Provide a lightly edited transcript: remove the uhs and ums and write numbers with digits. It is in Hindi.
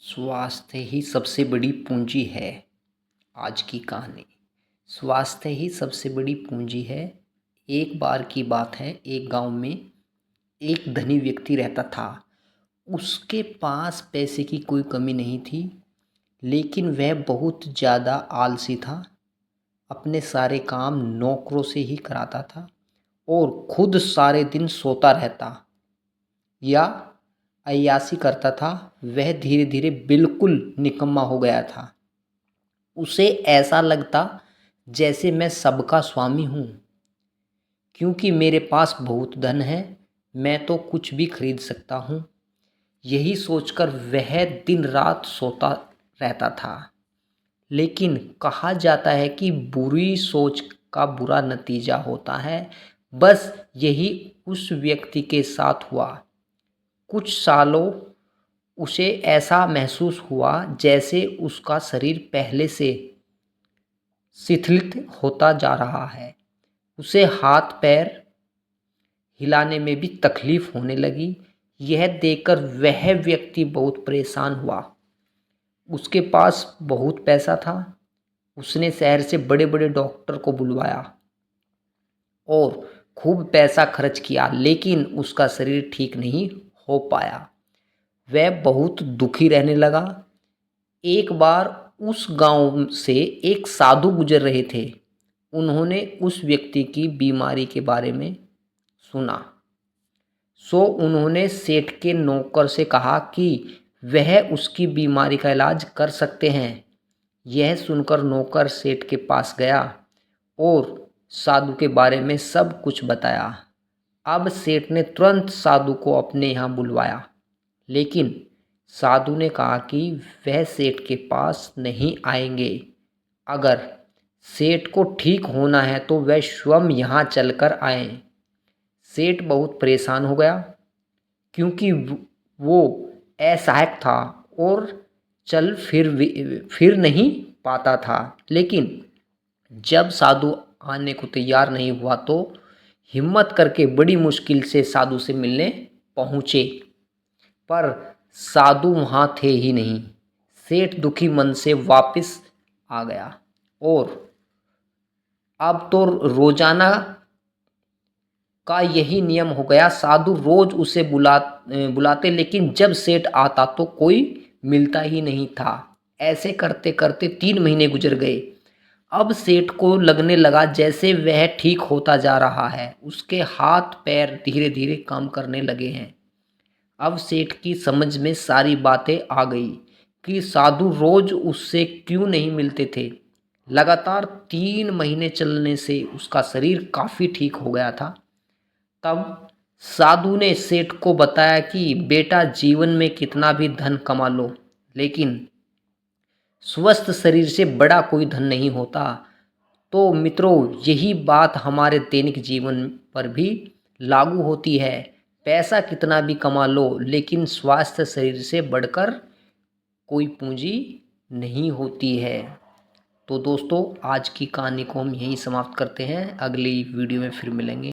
स्वास्थ्य ही सबसे बड़ी पूंजी है। आज की कहानी। स्वास्थ्य ही सबसे बड़ी पूंजी है। एक बार की बात है, एक गांव में एक धनी व्यक्ति रहता था। उसके पास पैसे की कोई कमी नहीं थी, लेकिन वह बहुत ज़्यादा आलसी था। अपने सारे काम नौकरों से ही कराता था और खुद सारे दिन सोता रहता या अय्याशी करता था। वह धीरे धीरे बिल्कुल निकम्मा हो गया था। उसे ऐसा लगता जैसे मैं सबका स्वामी हूँ, क्योंकि मेरे पास बहुत धन है, मैं तो कुछ भी खरीद सकता हूँ। यही सोचकर वह दिन रात सोता रहता था। लेकिन कहा जाता है कि बुरी सोच का बुरा नतीजा होता है। बस यही उस व्यक्ति के साथ हुआ। कुछ सालों उसे ऐसा महसूस हुआ जैसे उसका शरीर पहले से शिथिल होता जा रहा है। उसे हाथ पैर हिलाने में भी तकलीफ होने लगी। यह देखकर वह व्यक्ति बहुत परेशान हुआ। उसके पास बहुत पैसा था। उसने शहर से बड़े बड़े डॉक्टर को बुलवाया और खूब पैसा खर्च किया, लेकिन उसका शरीर ठीक नहीं हो पाया। वह बहुत दुखी रहने लगा। एक बार उस गांव से एक साधु गुजर रहे थे। उन्होंने उस व्यक्ति की बीमारी के बारे में सुना, सो उन्होंने सेठ के नौकर से कहा कि वह उसकी बीमारी का इलाज कर सकते हैं। यह सुनकर नौकर सेठ के पास गया और साधु के बारे में सब कुछ बताया। अब सेठ ने तुरंत साधु को अपने यहाँ बुलवाया, लेकिन साधु ने कहा कि वह सेठ के पास नहीं आएंगे। अगर सेठ को ठीक होना है तो वह स्वयं यहाँ चलकर आए। सेठ बहुत परेशान हो गया, क्योंकि वो असहायक था और चल फिर नहीं पाता था। लेकिन जब साधु आने को तैयार नहीं हुआ तो हिम्मत करके बड़ी मुश्किल से साधु से मिलने पहुँचे, पर साधु वहाँ थे ही नहीं। सेठ दुखी मन से वापस आ गया और अब तो रोजाना का यही नियम हो गया। साधु रोज उसे बुलाते, लेकिन जब सेठ आता तो कोई मिलता ही नहीं था। ऐसे करते करते 3 महीने गुजर गए। अब सेठ को लगने लगा जैसे वह ठीक होता जा रहा है। उसके हाथ पैर धीरे धीरे काम करने लगे हैं। अब सेठ की समझ में सारी बातें आ गई कि साधु रोज उससे क्यों नहीं मिलते थे। लगातार 3 महीने चलने से उसका शरीर काफ़ी ठीक हो गया था। तब साधु ने सेठ को बताया कि बेटा, जीवन में कितना भी धन कमा लो, लेकिन स्वस्थ शरीर से बड़ा कोई धन नहीं होता। तो मित्रों, यही बात हमारे दैनिक जीवन पर भी लागू होती है। पैसा कितना भी कमा लो, लेकिन स्वास्थ्य शरीर से बढ़कर कोई पूंजी नहीं होती है। तो दोस्तों, आज की कहानी को हम यहीं समाप्त करते हैं। अगली वीडियो में फिर मिलेंगे।